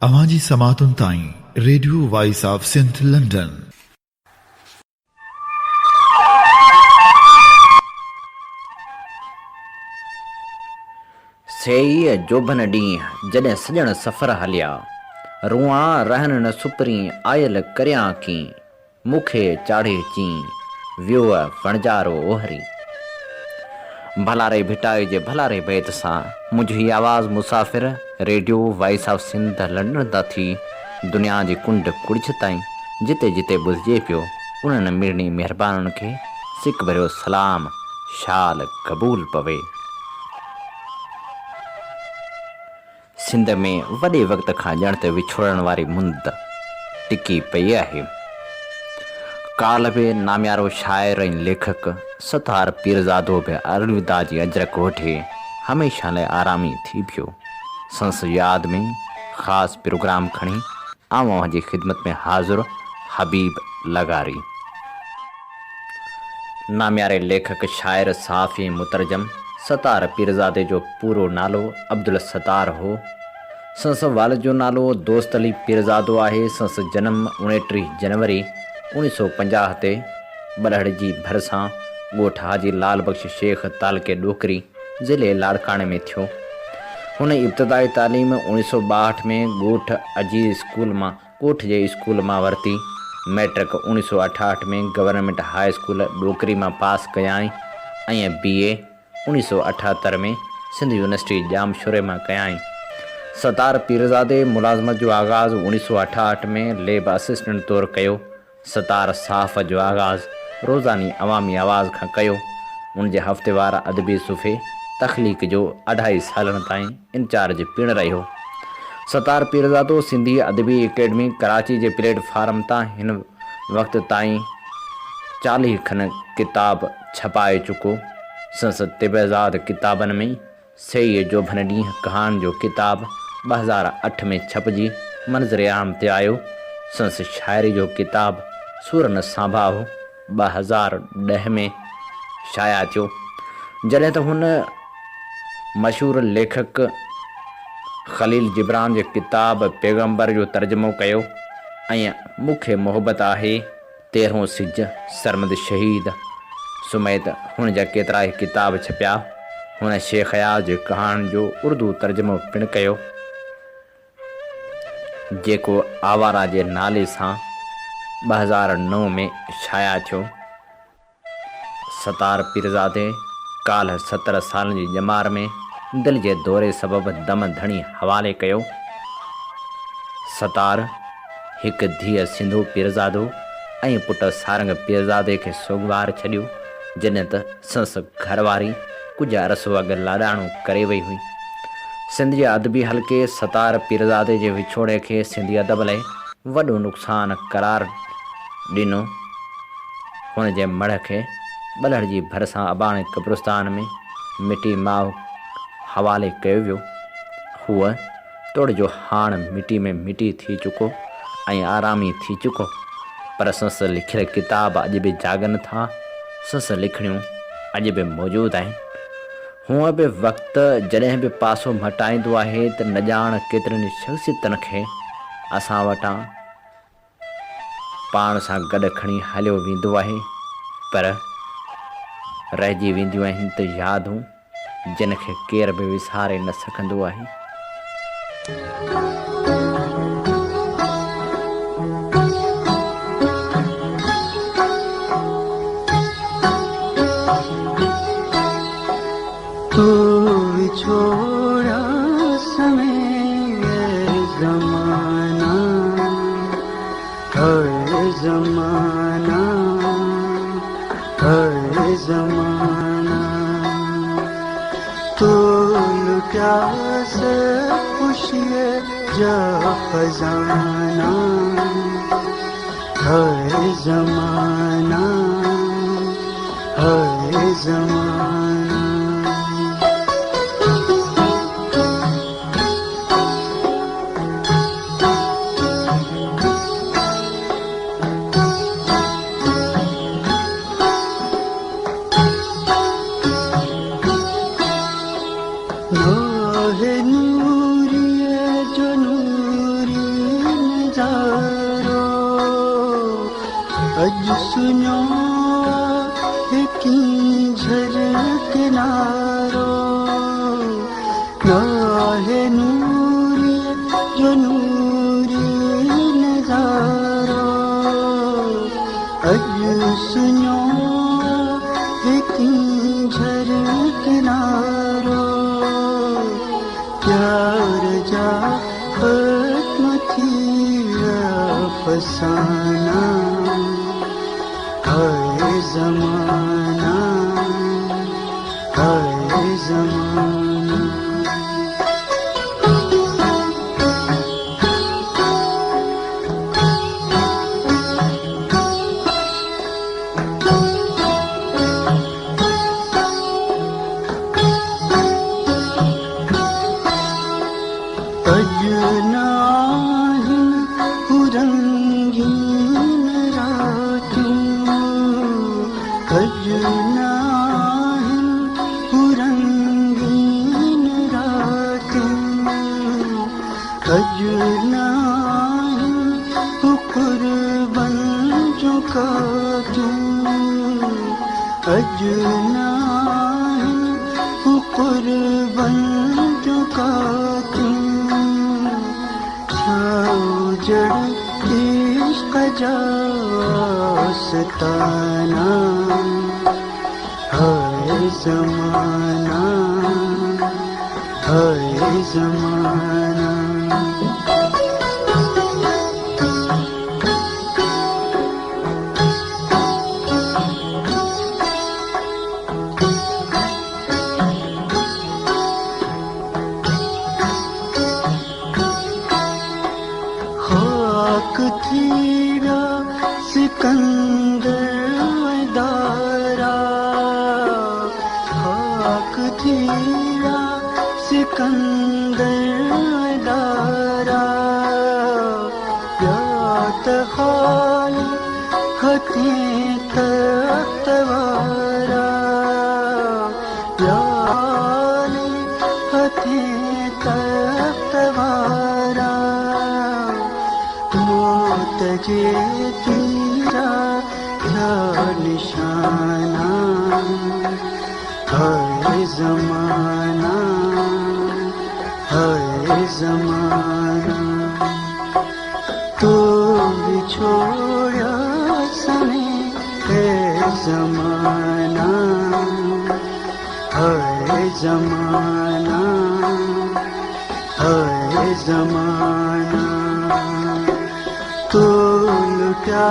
अवाजी समातुन ताई Radio voice of Sindh London. सेई जोबन ॾींहुं जॾहिं सॼण सफ़र हलिया, रुआं रहन न सुपरी आयल करियां की, मूंखे चाढ़े चीं वियो फणजारो ओहरी। भलारे भिटाई जे भलारे बैत सां मुंहिंजी आवाज़ मुसाफ़िर Radio voice of Sindh London तां थी दुनिया जी कुंड कुड़िछ ताईं जिते जिते ॿुधिजे पियो, उन्हनि मिड़नी महिरबाननि खे सिक भरियो सलाम शाल क़बूल पवे। सिंध में वॾे वक़्त खां ॼण ते विछोड़ण वारी मुंद टिकी पई आहे। काल बि नामियारो शाइर ऐं लेखक सतार पीरज़ादो बि अलविदा जी अजरक वठे हमेशह लाइ आरामी थी पियो। संस याद में ख़ासि प्रोग्राम खणी आवां जी ख़िदमत में हाज़िर हबीब लगारी। नामियारे लेखक शाइर साफ़ी मुतरजम सतार पीरज़ादे जो पूरो नालो अब्दुल सतार हो। संस वाल जो नालो दोस्त अली पीरज़ादो आहे। संस जनम 29 जनवरी 1950 ते बलहड़ जी भरिसां ॻोठ हाजी लाल बख्श शेख तालके ॾोकरी ज़िले लाड़काणे में थियो। हुन इब्तिदाई तालीम 1962 में ॻोठ जे स्कूल मां वरिती। मैट्रिक 1968 में गवर्नमेंट हाई स्कूल ॾोकरी मां पास कयाई ऐं BA 1978 में सिंध यूनिवर्सिटी जामशोरे मां कयाई। सतार पीरज़ादे मुलाज़मत जो आगाज़ 1968 में लेब असिस्टेंट तौरु कयो। सतार साफ़ जो आगाज़ रोज़ानी अवामी आवाज़ खां कयो। उनजे हफ़्तेवार अदबी सुफ़े तख़लीक़ जो 2.5 सालनि ताईं इंचार्ज पिणु रहियो। सतार पीरज़ादो सिंधी अदबी अकेडमी कराची जे प्लेटफार्म तां हिन वक़्त ताईं 40 खनि किताब छपाए चुको। संस तिबेज़ाद किताबनि में सेई जोबन ॾींहुं कहाणी जो किताब 2008 में छपजी मंज़र आम ते आयो। संस शाइरी जो किताब सूरन सांभाउ 2010 में शाया थियो। जॾहिं त हुन मशहूर लेखक ख़लील जिब्रान जे किताब पैगंबर जो तर्जुमो कयो ऐं मूंखे मोहबत आहे 13हों सिज सरमद शहीद सुमेत हुन जा केतिरा ई किताब छपिया। हुन शेख याज़ जे कहाणी जो उर्दू तर्जुमो पिणु कयो, जेको आवारा जे नाले सां 2009 में शाया थियो। सतार पीरज़ादे काल्ह 17 सालनि जी ॼमार में दिलि जे दौरे सबबि दम धणी हवाले कयो। सतार हिकु धीअ सिंधू पीरज़ादो ऐं पुटु सारंग पीरज़ादे खे सोगवार छॾियो, जॾहिं त संस घरवारी कुझु अरसो अॻु लाॾाणो करे वई हुई। सिंध जे अदबी हल्के सतार पीरज़ादे जे विछोड़े खे सिंधी अदब लाइ वॾो नुक़सानु करार ॾिनो। हुन जे मढ़ खे बलहड़ जी भरिसां अबाणे कब्रिस्तान में मिटी माउ हवाले कयो वियो। हूअ तोड़ जो हाण मिटी में मिटी थी चुको ऐं आरामी थी चुको, पर संस लिखियल किताब अॼु बि जागनि था। संस लिखणियूं अॼु बि मौजूदु आहिनि। हूअं बि वक़्तु जॾहिं बि पासो मटाईंदो आहे त न ॼाण केतिरनि शख़्सियतनि खे असां वटां पाण सां गॾु खणी हलियो वेंदो आहे, पर रहिजी वेंदियूं आहिनि त यादूं जिन खे केर बि विसारे न सघंदो आहे। छोड़ा समय ज़माना हर ज़माना हर ज़माना तो लुटा से खुशिए जा खजाना हर ज़माना हर ज़माना। नूरिए जो नूरी नजारो अज सुनो की झलक नारो नाहे नूरी जो नूरी नजारो अज सुनो की झलक नारो प्यार जा खत्म थी अफसाना हाय ज़माना हाय ज़माना अजनाहिन रंगीन रातों अजनाहिन रंगीन रातों अजनाहिन कुर्बन जो कातों अजनाहिन कुर्बन जो कातों जड़ इश्क जास्ताना हाय ज़माना हाय ज़माना थीरा सिकंदर दारा खाक थीरा सिकंदर दारा यात हाल हती तख्तवारा याल हती तख्तवारा तजे तेरा क्या निशाना हाय ज़माना हाय ज़माना तो बिछोड़ा समय है ज़माना हाय ज़माना हाय ज़माना तो लुटा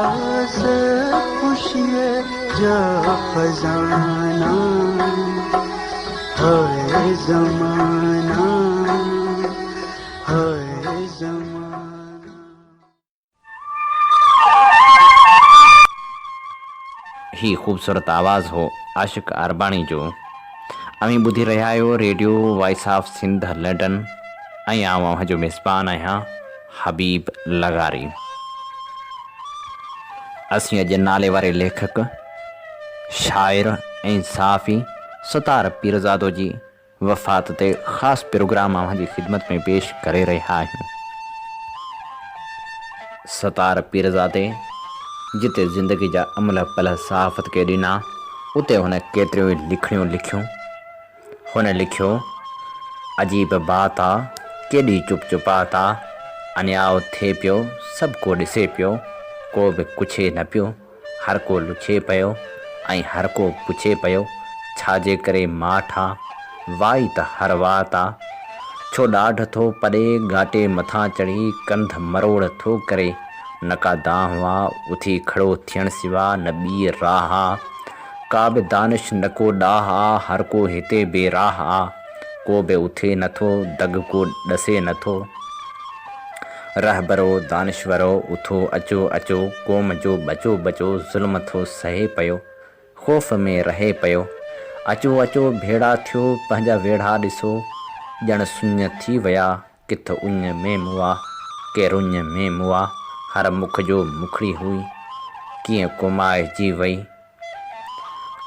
से खुशिये जा खजाना हाय ज़माना हाय ज़माना। ही खूबसूरत आवाज़ हो आशिक अरबाणी जो अमी ॿुधी रहिया आहियो radio voice of Sindh London ऐं आउं जो मेज़बान आहियां हबीब लगारी। असीं अॼु नाले वारे लेखक शाइर ऐं सहाफ़ी सतार पीरज़ादो जी वफ़ात ते ख़ासि प्रोग्राम अव्हां जी ख़िदमत में पेश करे रहिया आहियूं। सतार पीरज़ादे जिते ज़िंदगी जा अमल पल सहाफ़त खे ॾिना उते हुन केतिरियूं ई लिखणियूं लिखियूं। हुन लिखियो अजीब बात आ केॾी चुप चुपात आ अन्याउ थिए पियो सभु को ॾिसे पियो को बि कुछे न पियो हर को लुछे पियो ऐं हर को पुछे पियो छाजे करे माठा वाई त हर वात आ छो ॾाढ थो पॾे घाटे मथां चढ़ी कंध मरोड़ थो करे नका दाहवा उथी खड़ो थियण सिवा न ॿी राह आ का बि दानिश न को ॾाह आ हर को हिते बेराह आ को बि उथे नथो दग को ॾसे नथो रहबरो दानिश्वरो उथो अचो अचो क़ौम जो बचो बचो ज़ुल्म थो सहे पियो ख़ौफ़ में रहे पियो अचो अचो भेड़ा थियो पंहिंजा वेढ़ा ॾिसो ॼण सुञ थी विया किथ उञ में मुआ के रुञ में मुआ हर मुख जो मुखड़ी हुई कीअं कुमाइजी वई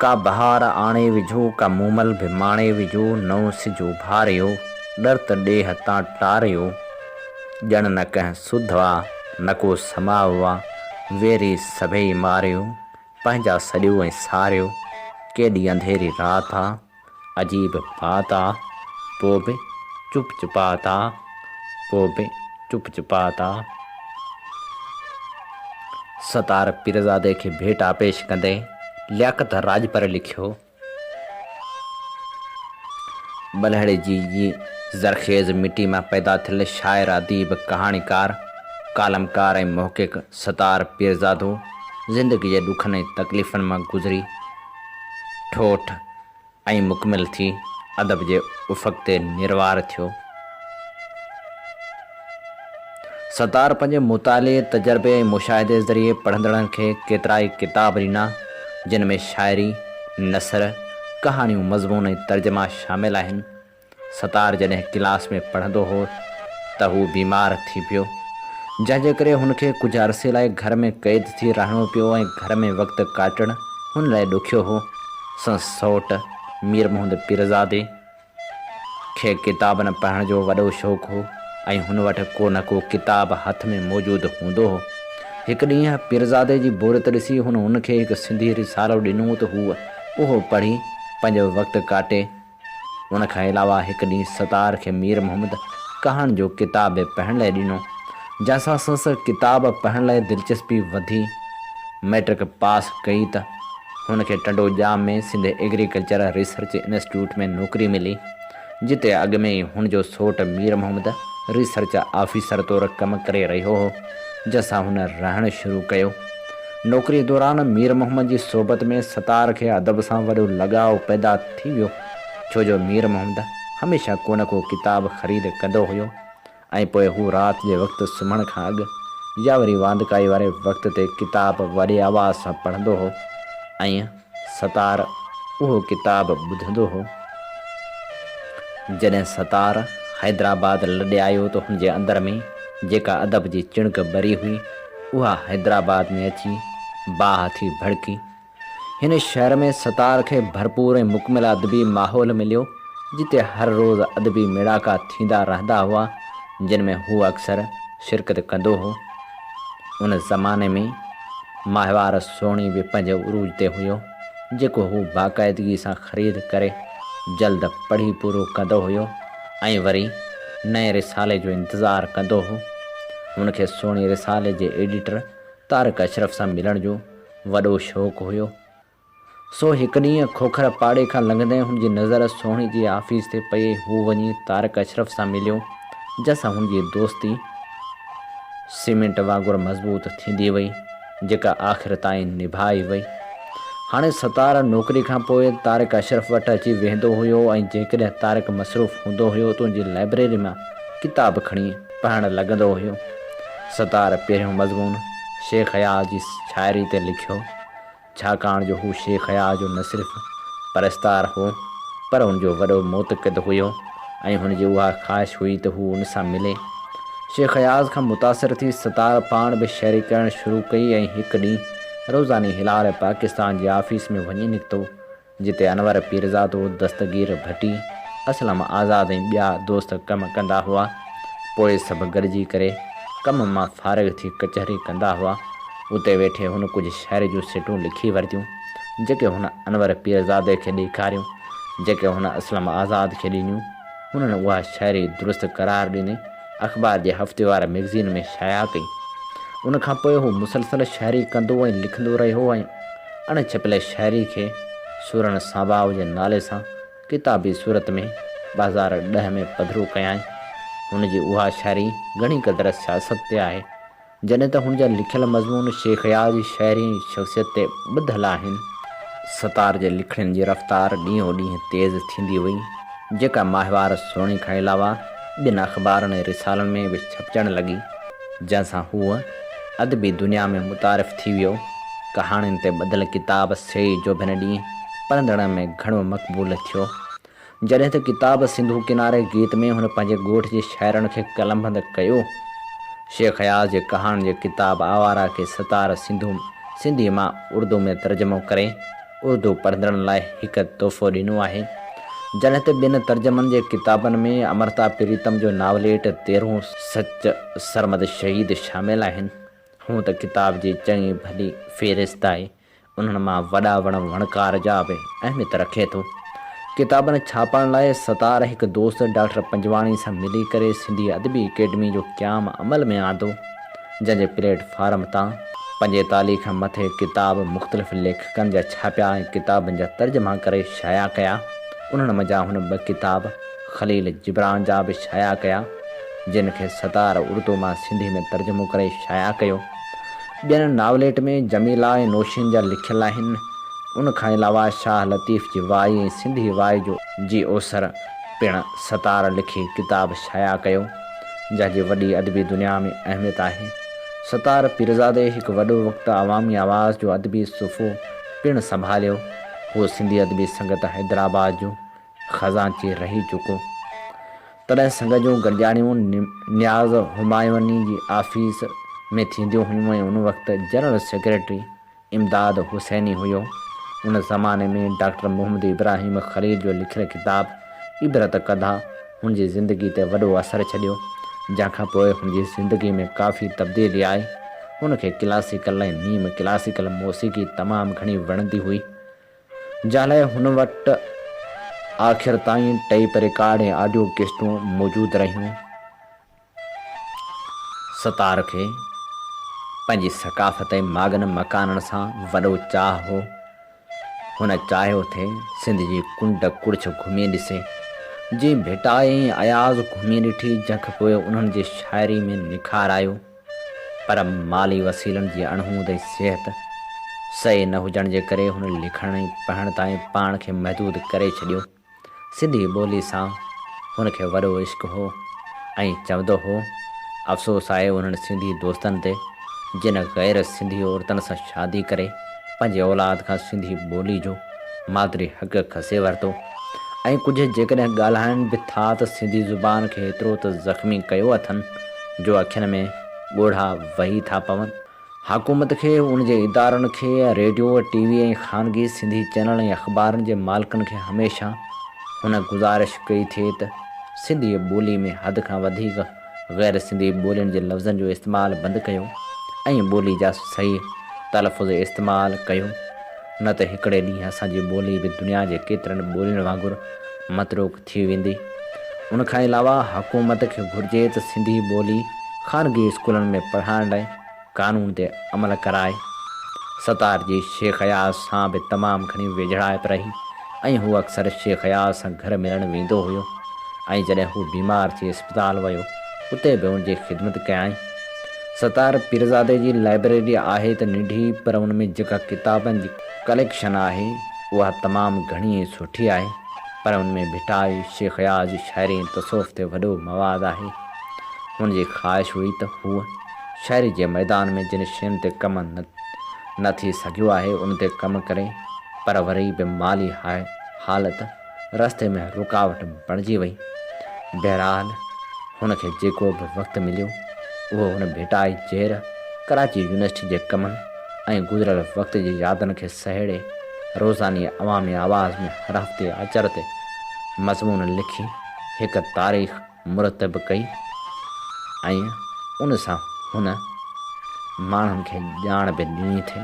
का बहार आणे विझो का मूमल बि माणे विझो नओं सिजो भारियो डर त ॾे हथां टारियो ॼण न कंहिं सुध आ न को समा हुआ वेरी सभई मारियो पंहिंजा सॼो ऐं सारियो। केॾी अंधेरी रात आ अजीब बात आ पोइ बि चुप चुपात आ पोइ बि चुप चुपात आ। सतार पीरज़ादे खे भेटा पेश कंदे लियाकत राजपर लिखियो। बलहड़े जी ज़रखेज़ मिट्टी मां पैदा थियल शाइर अदीब कहाणीकार कालमकार ऐं मुहक़िक़ सतार पीरज़ादो ज़िंदगी जे ॾुखनि ऐं तकलीफ़ुनि मां गुज़री ठोठ ऐं मुकमिल थी अदब जे उफ़क़ ते निर्वार थियो। सतार पंहिंजे मुताले तजर्बे ऐं मुशाहिदे ज़रिए पढ़ंदड़नि खे केतिरा ई किताब ॾिना जिन में शाइरी नसर कहाणियूं मज़मून ऐं तर्जमा शामिल आहिनि। सतार जॾहिं क्लास में पढ़ंदो हो त हू बीमार थी पियो जंहिंजे करे हुनखे कुझु अरसे लाइ घर में क़ैद थी रहणो पियो ऐं घर में वक़्तु काटणु हुन लाइ ॾुखियो हो। संसि सौट मीर मोहम्मद पीरज़ादे खे किताबनि पढ़ण जो वॾो शौक़ु हो ऐं हुन वटि को न को किताब हथ में मौजूदु हूंदो हो। हिकु ॾींहुं पीरज़ादे जी बोरियत ॾिसी हुनखे हिकु सिंधी रिसालो ॾिनो त हू उहो पढ़ी पंहिंजो वक़्तु काटे। उनखां अलावा हिकु ॾींहुं सतार खे मीर मोहम्मद कहाणी जो किताब पढ़ण लाइ ॾिनो जंहिंसां संसि किताब पढ़ण लाइ दिलचस्पी वधी। मैट्रिक पास कई त हुनखे टंडोजाम में सिंध एग्रीकल्चर रिसर्च इंस्टीट्यूट में नौकरी मिली जिते अॻु में ई हुनजो सौट मीर मोहम्मद रिसर्च ऑफिसर तौरु कमु करे रहियो हो जंहिंसां हुन रहणु शुरू कयो। नौकरी दौरान मीर मोहम्मद जी सोबत में सतार खे अदब सां वॾो लगाव पैदा थी वियो छो जो मीर मोहम्मद हमेशह को न को किताब ख़रीद कंदो हुयो ऐं पोइ हू राति जे वक़्तु सुम्हण खां अॻु या वरी वांदकाई वारे वक़्त ते किताब वॾे आवाज़ सां पढ़ंदो हो ऐं सतार उहो किताब ॿुधंदो हो। जॾहिं सतार हैदराबाद लॾे आयो त हुनजे अंदर में जेका अदब जी चिणक ॿरी हुई उहा हैदराबाद में अची बाह थी भड़की। हिन शहर में सतार खे भरपूर ऐं मुकमिल अदबी माहौल मिलियो जिते हर रोज़ अदबी मेड़ाका थींदा रहंदा हुआ जिन में हू अक्सर शिरकत कंदो हो। उन ज़माने में माहवार सोणी बि पंहिंजे उरूज ते हुयो जेको हू बाक़ाइदगी सां ख़रीद करे जल्द पढ़ी पूरो कंदो हुयो ऐं वरी नए रिसाले जो इंतज़ारु कंदो हो। हुनखे सोणी रिसाले जे एडिटर तारिक अशरफ सां मिलण जो वॾो शौक़ु हुयो। सो हिकु ॾींहुं खोखर पाड़े खां लंघंदे हुनजी नज़र सोणी जी ऑफिस ते पई। हू वञी तारिक अशरफ सां मिलियो जंहिंसां हुनजी दोस्ती सीमेंट वांगुरु मज़बूत थींदी वई जेका आख़िर ताईं निभाई वई। हाणे सतार नौकरी खां पोइ तारिक अशरफ वटि अची वेंदो हुयो ऐं जेकॾहिं तारिक मसरूफ़ हूंदो हुयो त हुनजी लाइब्रेरी मां किताब खणी पढ़णु लॻंदो हुयो। सतार पहिरियों मज़मून शेख हयात जी शाइरी ते लिखियो छाकाणि जो हू शेख हयात जो न सिर्फ़ु परस्तार हो पर हुनजो वॾो मोतक़िद हुयो ऐं हुनजी उहा ख़्वाहिश हुई त हू हुन सां मिले। शेख हयात खां मुतासिर थी सतार पाण बि शाइरी करणु शुरू कई ऐं हिकु ॾींहुं रोज़ानी हिलाल पाकिस्तान जी ऑफिस में वञी निकितो जिते अनवर पीरज़ादो दस्तगीर भट्टी असलम आज़ाद ऐं ॿिया दोस्त कमु कंदा हुआ। पोइ सभु गॾिजी करे कम मां फ़ारिग़ थी कचहरी कंदा हुआ। उते वेठे हुन कुझु शाइरी जूं सिटूं लिखी वरितियूं जेके हुन अनवर पीरज़ादे खे ॾेखारियूं जेके हुन असलम आज़ाद खे ॾिनियूं। हुननि उहा शाइरी दुरुस्त करार ॾिनी अख़बार जे हफ़्तेवार मैगज़ीन में शाया कई। उनखां पोइ हू मुसलसल शाइरी कंदो ऐं लिखंदो रहियो ऐं अणछपियल शाइरी खे सूरन साबाव जे नाले सां किताबी सूरत में 2010 में पधरू कयाई। हुनजी उहा शाइरी घणी क़दुरु सियासत ते आहे जॾहिं त हुनजा लिखियल मज़मून शेख हयात जी शाइरी शख़्सियत ते ॿुधल आहिनि। सतार जे लिखण जी रफ़्तार ॾींहों ॾींहुं तेज़ थींदी वई जेका माहवार सोणी खां अलावा ॿिनि अख़बारनि ऐं रिसालनि में बि छपजणु लॻी जंहिंसां हूअ अदबी दुनिया में मुतारिफ़ थी वियो। कहाणियुनि ते ॿधल किताब सेई जो भिन ॾींहुं पढ़ंदड़ में घणो मक़बूल थियो। जॾहिं त किताब सिंधु किनारे गीत में हुन पंहिंजे ॻोठ जे शाइरनि खे कलमबंद कयो। शेख हयात जे कहाणी जे किताब आवारा खे सतार सिंधी मां उर्दू में तर्जुमो करे उर्दू पढ़ंदड़नि लाइ हिकु तोहफ़ो ॾिनो आहे। जॾहिं त ॿिनि तर्जमनि जे किताबनि में अमृता प्रीतम जो नावलेट 13 सच सरमद शहीद शामिल आहिनि। हूअं त किताब जी चङी भली फ़हिरिस्त आहे, उन्हनि मां वॾा वणकार जा बि अहमियत रखे थो। किताबनि छापण लाइ सतार हिकु दोस्त डॉक्टर पंजवाणी सां मिली करे सिंधी अदबी अकेडमी जो क़याम अमल में आंदो, जंहिंजे प्लेटफार्म तां 45 खां मथे किताब मुख़्तलिफ़ लेखकनि जा छापिया ऐं किताबनि जा तर्जमा करे शाया कया। उन्हनि मज़ा हुन 2 किताब ख़लील जिब्रान जा बि शाया कया, जिन खे सतार उर्दू मां सिंधी में तर्जुमो करे शाया कयो। ॿियनि नावलेट में जमीला ऐं नौशीन जा लिखियल आहिनि। उन खां अलावा शाह लतीफ़ जी वाई ऐं सिंधी वाई जी ओसर पिणु सतार लिखी किताब शाया कयो, जंहिंजी वॾी अदबी दुनिया में अहमियत आहे। सतार पीरज़ादे हिकु वॾो वक़्तु अवामी आवाज़ जो अदबी सुफ़ो पिणु संभालियो। उहो सिंधी अदबी संगत हैदराबाद जो ख़ज़ांची रही चुको। तॾहिं संघ जूं गॾिजाणियूं नियाज़ हुमायूनी जी आफ़ीस में थींदियूं हुयूं ऐं उन वक़्तु जनरल सेक्रेटरी इमदाद हुसैनी हुयो। उन ज़माने में डॉक्टर मोहम्मद इब्राहिम ख़लील जो लिखियलु किताब इबरत कधा हुनजी ज़िंदगी ते वॾो असरु छॾियो, जंहिंखां पोइ हुनजी ज़िंदगी में काफ़ी तब्दीली आई। हुनखे क्लासिकल ऐं नीम क्लासिकल मौसीक़ी तमामु घणी वणंदी हुई, जंहिं लाइ हुन वटि आख़िर ताईं टेप रिकॉर्ड ऐं ऑडियो कैसेटूं मौजूदु रहियूं। सतार खे पंहिंजी सकाफ़त ऐं मागन मकाननि सां वॾो चाह हो। हुन चाहियो थे सिंध जी कुंड कुड़छ घुमी ॾिसे। जीअं भेटाए ऐं अयाज़ घुमी ॾिठी, जंहिंखां पोइ उन्हनि जी शाइरी में निखार आयो। पर माली वसीलनि जी अणहूंद ऐं सिहत सही न हुजण जे करे हुन लिखण ऐं पढ़ण ताईं पाण खे महदूद करे छॾियो। सिंधी ॿोली सां हुनखे वॾो इश्क़ हो ऐं चवंदो हो, अफ़सोस आहे उन्हनि सिंधी दोस्तनि ते जिन ग़ैर सिंधी औरतुनि सां शादी करे पंहिंजे औलाद खां सिंधी ॿोली जो मादिरी हक़ खसे वरितो, ऐं कुझु जेकॾहिं ॻाल्हाइनि बि था त सिंधी ज़ुबान खे एतिरो त ज़ख़्मी कयो अथनि जो अखियुनि में ॻोढ़ा वही था पवनि। हुकूमत खे उन जे इदारनि खे रेडियो टीवी ऐं ख़ानगी सिंधी चैनल ऐं अख़बारनि जे मालिकनि खे हमेशह हुन गुज़ारिश कई थिए त सिंधी ॿोली में हद खां वधीक ग़ैर सिंधी ॿोलियुनि जे लफ़्ज़नि जो इस्तेमालु बंदि कयो ऐं ॿोली जा सही तलफ़ुज़ इस्तेमालु कयो, न त हिकिड़े ॾींहुं असांजी ॿोली बि दुनिया जे केतिरनि ॿोलियुनि वांगुरु मतरूक थी वेंदी। उन खां अलावा हुकूमत खे घुरिजे त सिंधी ॿोली ख़ानगी स्कूलनि में पढ़ाइण लाइ क़ानून ते अमल कराए। सतार जी शेख अयाज़ सां बि तमामु घणी वेझड़ाइप रही ऐं हू अक्सर शेख अयाज़ सां घर मिलणु वेंदो हुयो, ऐं जॾहिं हू बीमार थी अस्पताल वियो उते बि हुनजी ख़िदमत कयाई। सतार पीरज़ादे जी लाइब्रेरी आहे त नंढी, पर उन में जेका किताबनि जी कलेक्शन आहे उहा तमामु घणी सुठी आहे, पर उन में भिटाई शेख अयाज़ जी शाइरी ऐं तसौफ़ ते वॾो मवाद आहे। हुनजी ख़्वाहिश हुई त हू शाइरी जे मैदान में जिन शयुनि ते कमु न थी सघियो आहे उन ते कमु करे, पर वरी बि माली हालत रस्ते में रुकावट बणिजी वई। बहरहाल हुनखे जेको बि वक़्तु मिलियो उहो हुन भेटाई जहिड़ कराची यूनिवर्सिटी जे कमनि ऐं गुज़िरियल वक़्त जी यादनि खे सहेड़े रोज़ानी अवामी आवाज़ में हर हफ़्ते अचर ते मज़मून लिखी हिकु तारीख़ मुरतब कई, ऐं उन सां हुन माण्हुनि खे ॼाण बि ॾिनी थी।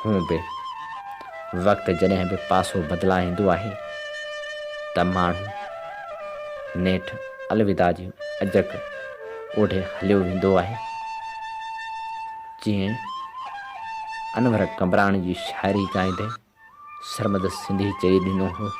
हूं बि वक़्तु जॾहिं बि पासो बदिलाईंदो आहे त माण्हू नेठि अलविदा जी अजक ओढे हलियो वेंदो आहे। जीअं अनवर कमराणी जी शाइरी ॻाईंदे सरमद सिंधी चई ॾिनो हो,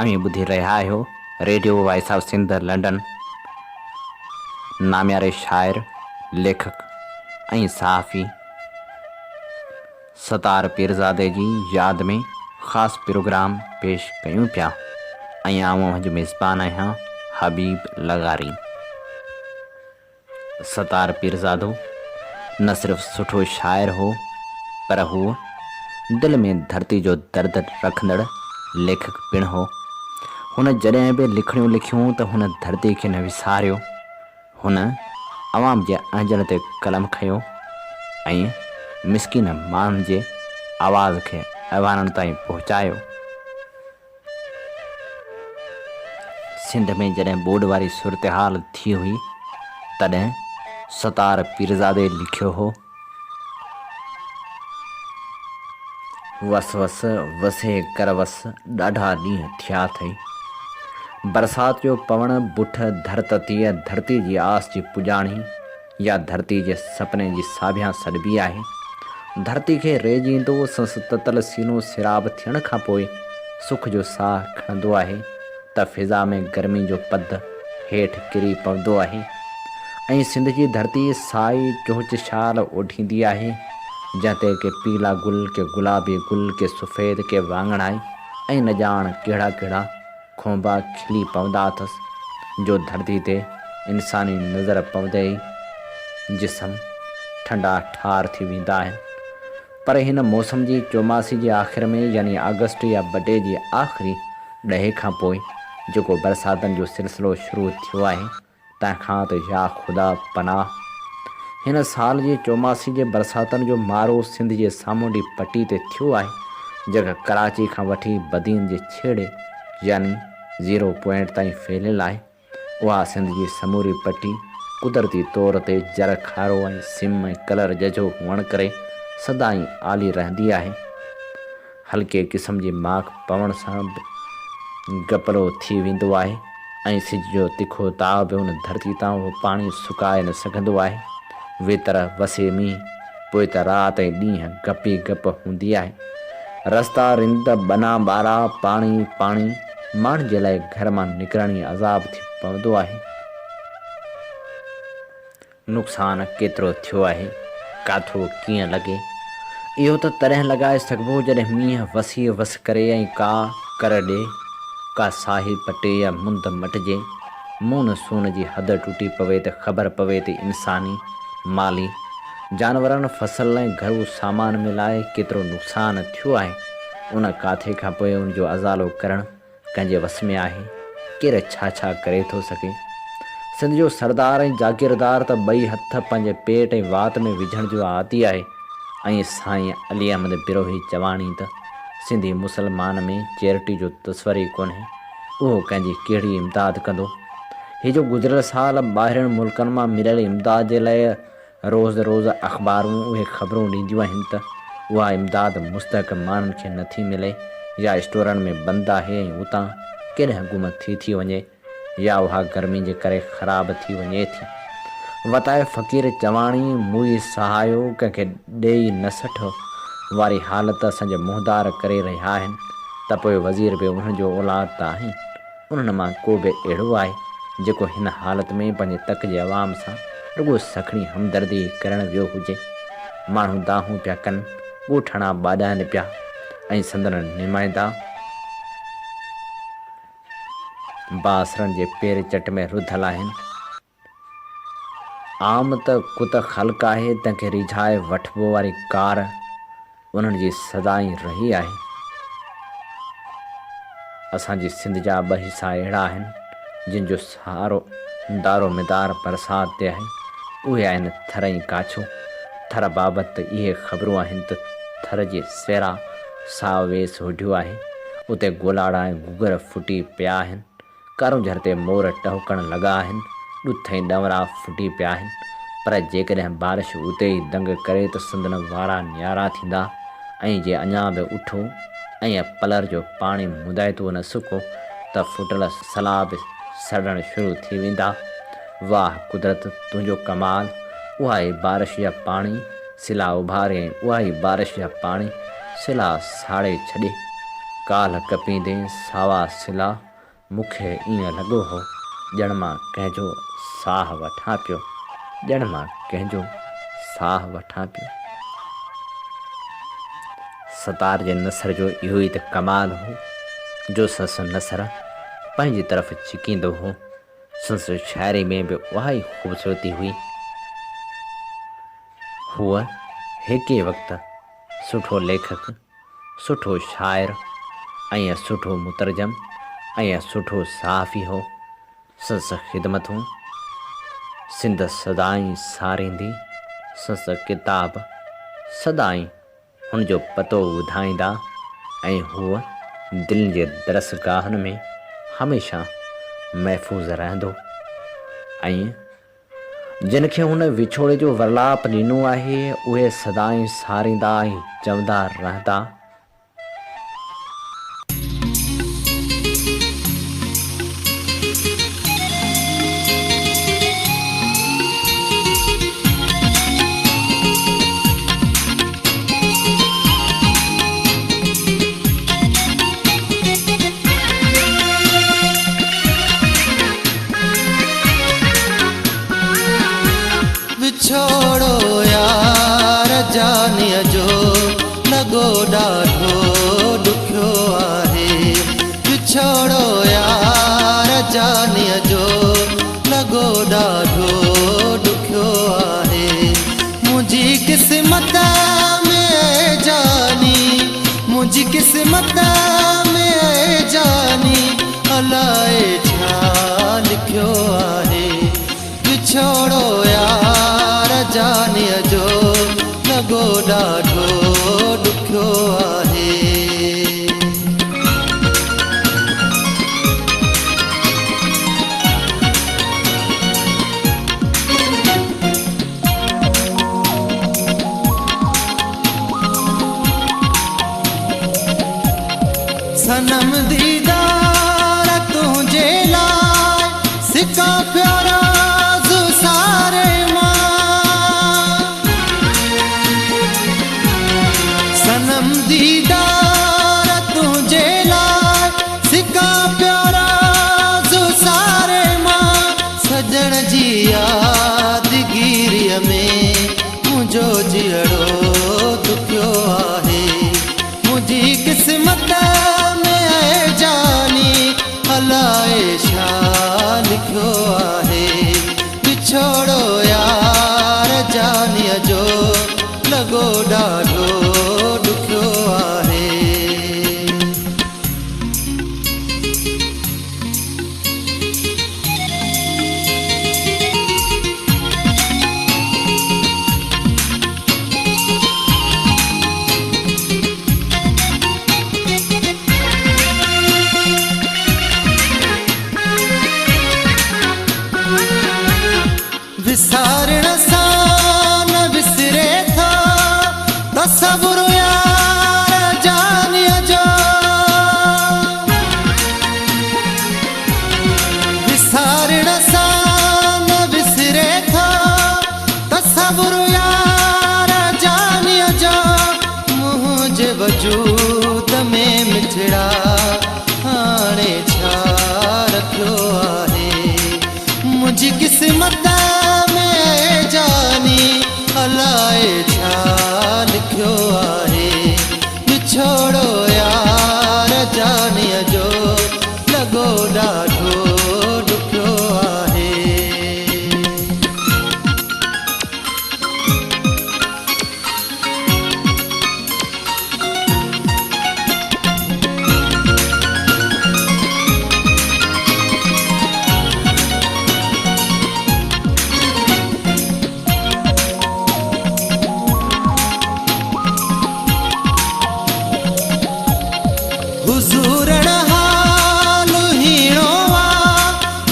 अमी ॿुधी रहिया आहियो radio voice of Sindh London. नाम्यारे शाइर, लेखक ऐं सहाफ़ी सतार पीरज़ादे जी यादि में ख़ासि प्रोग्राम पेश कयूं पिया ऐं आउं अॼु मेज़बान आहियां हबीब लगारी। सतार पीरज़ादो न सिर्फ़ सुठो शाइर हो, पर हू दिलि में धरती जो दर्द रखंदड़ लेखक पिणु हो। हुन जॾहिं बि लिखणियूं लिखियूं त हुन धरती खे न विसारियो। हुन अवाम जे अंजण ते कलम खयो ऐं मिसकिन माण्हुनि जे आवाज़ खे अवाननि ताईं पहुचायो। सिंध में जॾहिं ॿोॾ वारी सूरत थी हुई, तॾहिं सतार पीरज़ादे लिखियो हो, वस वस वसे कर वस ॾाढा ॾींहं थिया अथई। बरसाति जो पवण बुठ धरतीअ धरती जी आस जी पुॼाणी या धरती जे सपने जी साभियां सॾिबी आहे। धरती खे रेजींदो संस ततल सीनो सिराब थियण खां पोइ सुख जो साह खणंदो आहे त फिज़ा में गर्मी जो पद हेठि किरी पवंदो आहे ऐं सिंध जी धरती साई चोच शाल ओढ़ींदी आहे, जंहिं के पीला गुल के गुलाबी गुल के सफ़ेद के वांगणाई ऐं न ॼाण कहिड़ा कहिड़ा खोंबा खिली पवंदा अथसि, जो धरती ते इंसानी नज़र पवंदे ई जिस्म ठंडा ठार थी वेंदा आहिनि। पर हिन मौसम जी चौमासी जे आख़िर में यानी अगस्त या बटे जी आख़िरी ॾहे खां पोइ जेको बरसातनि जो सिलसिलो शुरू थियो आहे, तंहिंखां त या ख़ुदा पनाह, हिन साल जी चौमासी जे बरसातनि जो मारो सिंध जे सामुंडी पटी ते थियो आहे, जेका कराची खां वठी बदीन जे छेड़े यानी 0 पॉइंट ताईं फैलियल आहे। उहा सिंध जी समूरी पटी कुदरती तौर ते जर खारो ऐं सिम ऐं कलर जजो हुअण करे सदाईं आली रहंदी आहे। हल्के क़िस्म जी माख पवण सां गपलो थी वेंदो आहे ऐं सिज जो तिखो ताव बि उन धरती तां उहो पाणी सुकाए न सघंदो आहे। वेतर वसे मींहुं, पोइ त राति ऐं ॾींहं गपी गप हूंदी आहे। रस्ता रिंद बना ॿारा पाणी पाणी माण्हुनि जे लाइ घर मां निकिरण ई अज़ाब थी पवंदो आहे। नुक़सानु केतिरो थियो आहे, काथो कीअं लॻे, इहो त तॾहिं लॻाए सघिबो जॾहिं मींहुं वसी वस करे ऐं का कर ॾे, का साही पटे या मुंद मटिजे, मून सून जी हद टुटी पवे त ख़बर पवे त इंसानी माली जानवरनि फसल ऐं घरू सामान मिलाए केतिरो नुक़सानु थियो आहे। उन काथे खां पोइ उनजो अज़ालो करणु कंहिंजे वस में आहे। केरु छा छा करे थो सघे। सिंध जो सरदार ऐं जागीरदार त ॿई हथ पंहिंजे पेट ऐं वात में विझण जो आदी आहे ऐं साईं अली अहमद बिरोही चवाणी त सिंधी मुसलमान में चैरिटी जो तस्वर ई कोन्हे, उहो कंहिंजी कहिड़ी इमदाद कंदो। हीअ जो गुज़िरियल साल ॿाहिरिनि मुल्कनि मां मिलियल इमदाद जे लाइ रोज़ु रोज़ु अख़बारूं उहे ख़बरूं ॾींदियूं आहिनि त उहा इमदाद मुस्तहक़ माण्हुनि खे नथी मिले या स्टोरनि में बंदि आहे ऐं उतां केॾांहुं गुम थी वञे या उहा गर्मी जे करे ख़राबु थी वञे थी। वताए फ़क़ीर चवाणी मुई सहायो कंहिंखे ॾेई न सठ वारी हालत असांजे मुहदार करे रहिया आहिनि त पोइ वज़ीर बि उन्हनि जो औलाद त आहिनि। उन्हनि मां को बि अहिड़ो आहे जेको हिन हालत में पंहिंजे तक जे अवाम सां रुॻो सखणी हमदर्दी करणु वियो हुजे। माण्हू दाहूं पिया कनि, ॻोठणा ॿाॾाइनि पिया ऐं संदन नुमाइंदा बासरनि जे पेर चट में रुधल आहिनि। आम त कुत ख़ल्क़ आहे तंहिंखे रिझाए वठिबो वारी कार उन्हनि जी सदाई रही आहे। असांजी सिंध जा ॿ हिसा अहिड़ा आहिनि जिन जो सहारो दारो मिदार बरसाति ते आहे। उहे आहिनि थर ऐं काछो। थर बाबति इहे ख़बरूं आहिनि त थर जे सवेरा साह वेस हुडियो आहे, उते गोलाड़ा ऐं गुगर फुटी पिया आहिनि। कारूंझर ते मोर टहकण लॻा आहिनि, ॾुथ ऐं ॾवरा फुटी पिया आहिनि। पर जेकॾहिं बारिश उते ई दंग करे त संदन वारा न्यारा थींदा ऐं जे अञा बि उठो ऐं पलर जो पाणी मुदाइतो न सुको त फुटल सलाब सड़णु शुरू थी वेंदा। वाह कुदरत तुंहिंजो कमाल, उहा ई बारिश जा पाणी सिला उभारे, उहा ई बारिश जा पाणी सिला साड़े छॾे। काल्ह कपींदे सावा सिला मूंखे ईअं लॻो हो ॼण मां कंहिंजो साह वठां पियो, ॼण मां कंहिंजो साह वठां पियो। सतार जे नसर जो इहो ई त कमाल हो जो संसु नसर पंहिंजी तरफ़ छिकींदो हो। संसु शाइरी में बि उहा ई ख़ूबसूरती हुई। हूअ हिके वक़्तु सुठो लेखक, सुठो शाइर ऐं सुठो मुतरजम ऐं सुठो सहाफ़ी हो। संसु ख़िदमतूं सिंध सदाईं सारींदी, संसु किताब सदाईं हुनजो पतो ॿुधाईंदा ऐं हूअ दिलि जे दरसगाहनि में हमेशह महफ़ूज़ रहंदो। ऐं जिन खे हुन विछोड़े जो वरलाप ॾिनो आहे उहे सदाईं सारींदा ऐं चवंदा रहंदा, छोड़ो यार जानीअ जो लॻो ॾाढो ॾुखियो आहे। छोड़ो यार जानीअ जो लॻो ॾाढो ॾुखियो आहे। मुंहिंजी क़िस्मत में जानी, मुंहिंजी क़िस्मत में जानी अलाए छा लिखियो आहे। छोड़ो यार जानीअ जो लॻो ॾाढो ॾुखियो आहे। सनम दीदार तुंहिंजे लाइ सिका प्यारा सारे सनम दीदार तुंहिंजे लाइ सिका प्यारा सारे मां। सजण जी यादगिरीअ में मुंहिंजो जीअड़ो दुखियो आहे। मुंहिंजी क़िस्मत में जानी अलाए छा लिखियो आहे। छोड़ो यार जानीअ जो लॻो ॾाढो ॾुखियो आहे। विसारण सां न विसरे थो तसवुर यार जानीअ जो। विसारण सां न विसरे थो तसवुर यार जानीअ जो। मुंहिंजे वजूद में मिठड़ा हाणे छा रखियो आहे। मुंहिंजी क़िस्मत जानी अलाए छा लिखियो आहे। छोड़ो यार जानीअ जो लॻो ॾाढो ॾुखियो आहे। हुज़ूरण हाल हीणो आ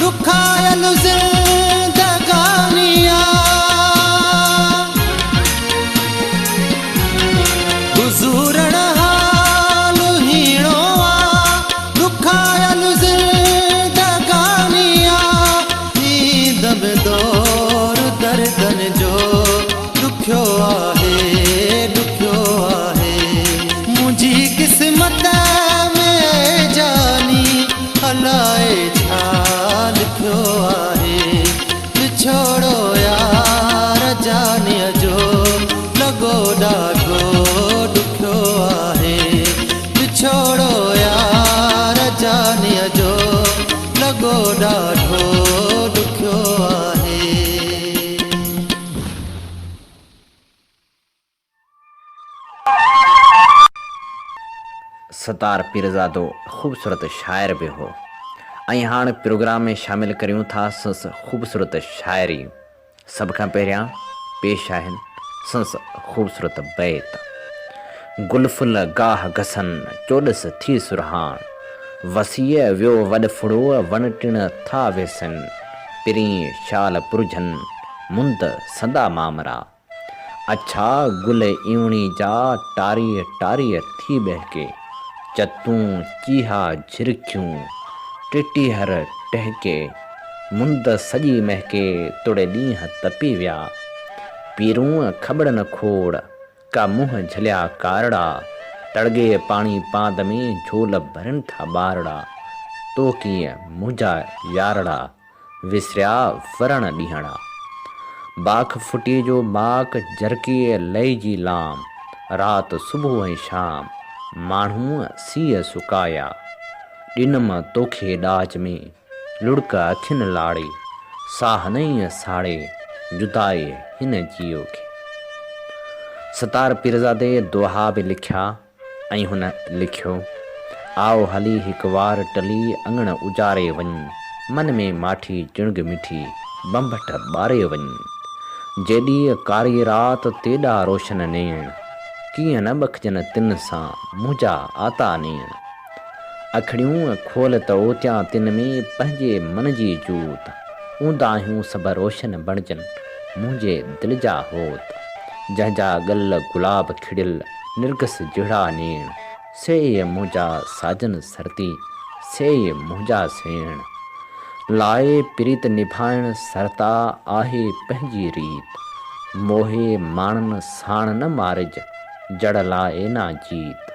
रुखायल ज़िंदगानिया। हुज़ूरण हाल हीणो आ रुखायल ज़िंदगानिया। दम दौर दर्दन जो ॾुखियो आहे, ॾुखियो आहे। मुंहिंजी क़िस्मत में सतार पीरज़ादो ख़ूबसूरत शाइर बि हो। ऐं हाणे प्रोग्राम में शामिल करियूं था संस ख़ूबसूरत शाइरी। सभ खां पहिरियां पेश आहिनि संस ख़ूबसूरत बैत। गुलफुल गाह घसन चोॾस थी सुरहान, वसीअ वियो वॾ फुड़ो वण टिण था वेसन, पिरीं शाल पुरझन मुंद सदा मामरा, अच्छा गुल ईवणी जा टारी टारी थी बहके, चतूं चीहा झिरकियूं टिटीहर टहके, मुंद सॼी महके तोड़े ॾींहं तपी विया, पीरूं खबड़ न खोड़ का मुंहं झलिया कारड़ा, तड़गे पाणी पांद में झोल भरनि था ॿारड़ा, तो कीअं मुंहिंजा यारड़ा विसरिया वरण ॾींहड़ा, बाख फुटी जो माक जरकीअ लही जी लाम, राति सुबुह ऐं शाम माण्हू सीअ सुकाया, ॾिनम तोखे ॾाज में लुड़क अखियुनि लाड़ी, साह नई साड़े जुदाई हिन जियो खे। सतार पीरज़ादे दोहा बि लिखिया ऐं हुन लिखियो, आओ हली हिकु वार टली अङण उजारे वञ, मन में माठी चिणग मिठी बंभट ॿारे वञ, जेॾी कारी राति तेॾा रोशन नेण, कीअं न बखजन तिन सां मुंहिंजा आता नेण, अखड़ियूं खोल त ओतियां तिन में पंहिंजे मन जी जूत, ऊंदाहियूं सभु रोशन बणजन मुंहिंजे दिलि जा होत, जंहिंजा गल गुलाब खिड़ियल निर्गस जहिड़ा नेण, से मुंहिंजा साजन सरती से मुंहिंजा सेण, लाए प्रीत निभाइण सरता आहे पंहिंजी रीत, मोहे माणन साण न मारिज जड़ लाए ना जीत,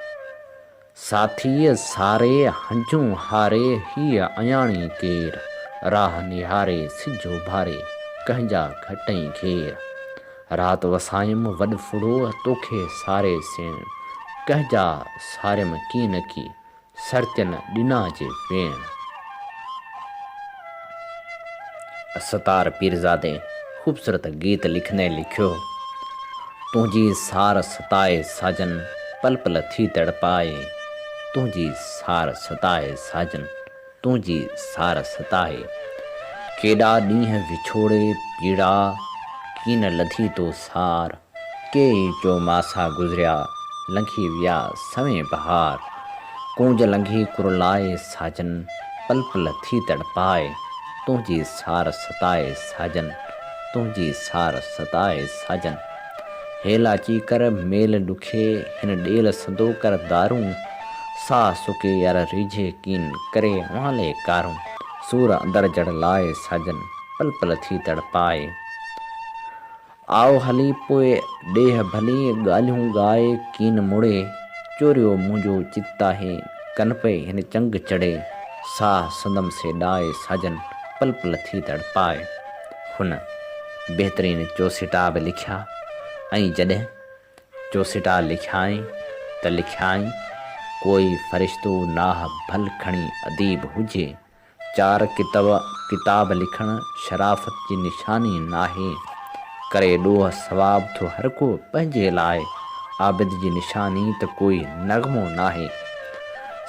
साथीअ सारे हंझूं हारे हीअ अयाणी केर, राह निहारे सिजो भारे कंहिंजा घटई घेर, राति वसायम वॾ फुड़ो तोखे सारे सेण, कंहिंजा सारियम की न की सरत्यन ॾिना जे वेण। सतार पीरज़ादे ख़ूबसूरत गीत लिखने लिखियो, तुंहिंजी सार सताए साजन पल पल थी तड़पाए, तुंहिंजी सार सताए साजन तुंहिंजी सार सताए, केॾा ॾींहं विछोड़े पीड़ा कीन लधी तो सार, के जो मासा गुज़रिया लंघी विया सवें बहार, कूंज लंघी कुरलाए साजन पल पल थी तड़पाए, तुंहिंजी सार सताए साजन तुंहिंजी सार सताए साजन, हेला ची कर मेल ॾुखे हिन ॾेल सदो कर दारूं, साह सुके यार रिझे कीन करे वाले कारूं, सूर अंदर जड़ लाए साजन पल पल थी तड़पाए, आओ हली पोइ ॾेह भली ॻाल्हियूं ॻाए कीन मुड़े, चोरियो मुंहिंजो चित आहे कन पे हिन चंग चढ़े, साह संदम से ॾाए साजन पल पल थी तड़पाए। हुन बहितरीन चौसिटा बि लिखिया ऐं जॾहिं चौसिटा लिखियाई त लिखियाई, कोई फ़रिश्तो नाह भल खणी अदीब हुजे, चार किताब लिखण शराफ़त जी निशानी नाहे, करे ॾोह सवाब थो हर को पंहिंजे लाइ, आबिद जी निशानी त कोई नग़मो नाहे,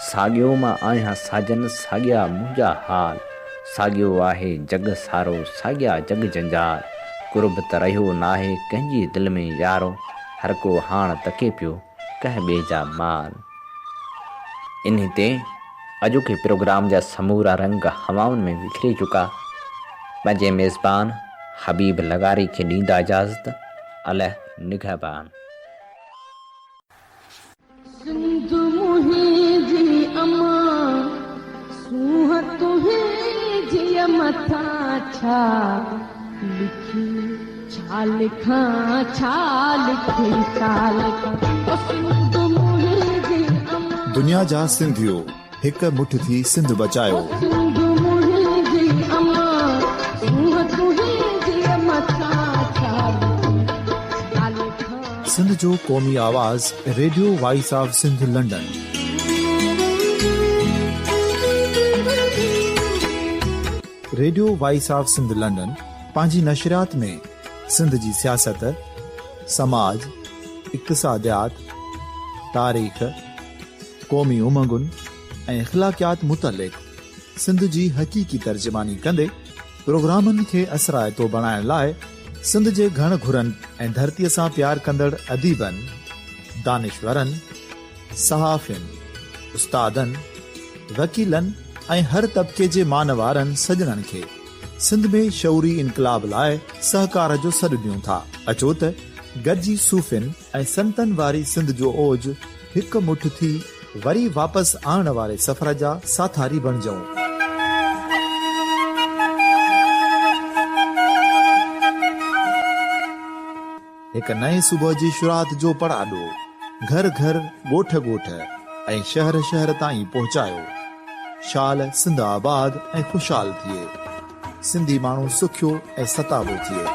साॻियो मां आहियां साजन साॻिया मुंहिंजा हाल, साॻियो आहे जग सारो साॻिया जग जंजाल, कुर्ब त रहियो नाहे कंहिंजी दिलि में यारो, हर को हाण तके पियो कंहिं ॿिए जा माल। इन ते अॼोके प्रोग्राम जा समूरा रंग हवाउनि में विखरी चुका। पंहिंजे मेज़बान हबीब लगारी खे ॾींदा इजाज़त। अलाह निगहबान। सिंधु मुंहिंजी अमा सूह तुंहिंजी मथां छा लिखी, छा लिखां छा लिखी छा लिखां, सिंधु मुंहिंजी अमा, दुनिया जा सिंधियो हिक मुठ थी सिंध बचायो। सिंधु मुंहिंजी अमा सूह तुंहिंजी मथां छा लिखां। सिंध जो क़ौमी आवाज़ Radio voice of Sindh London. Radio voice of Sindh London पंहिंजी नशरियात में सिंध जी सियासत, समाज, इक़्तिसादियात, तारीख़, क़ौमी उमंगुनि ऐं इख़्लाक़ियात मुतलिक़ सिंध जी हक़ीक़ी तर्जुमानी कंदे प्रोग्रामनि खे असराइतो बणाइण लाइ सिंध जे घण घुरनि ऐं धरतीअ सां प्यार कंदड़ अदीबनि, दानिशवरनि, सहाफ़ियुनि, उस्तादनि, वकीलनि ऐं हर तबिके जे मानवारनि सजणनि खे सिंध में शऊरी इनकलाब लाइ सहकार जो सॾु ॾियूं था। अचो त गॾिजी सूफ़ियुनि ऐं संतनि वारी सिंध जो ओज हिकु मुठ थी वरी वापसि आणण वारे सफ़र जा साथारी बणिजऊं। हिकु नए सुबुह जी शुरूआत जो पड़ाॾो घर घर, ॻोठ ॻोठ ऐं शहर शहर ताईं पहुचायो। शाल सिंध आबाद ऐं ख़ुशहाल थिए, सिंधी माण्हू सुखियो ऐं सताबो थिए।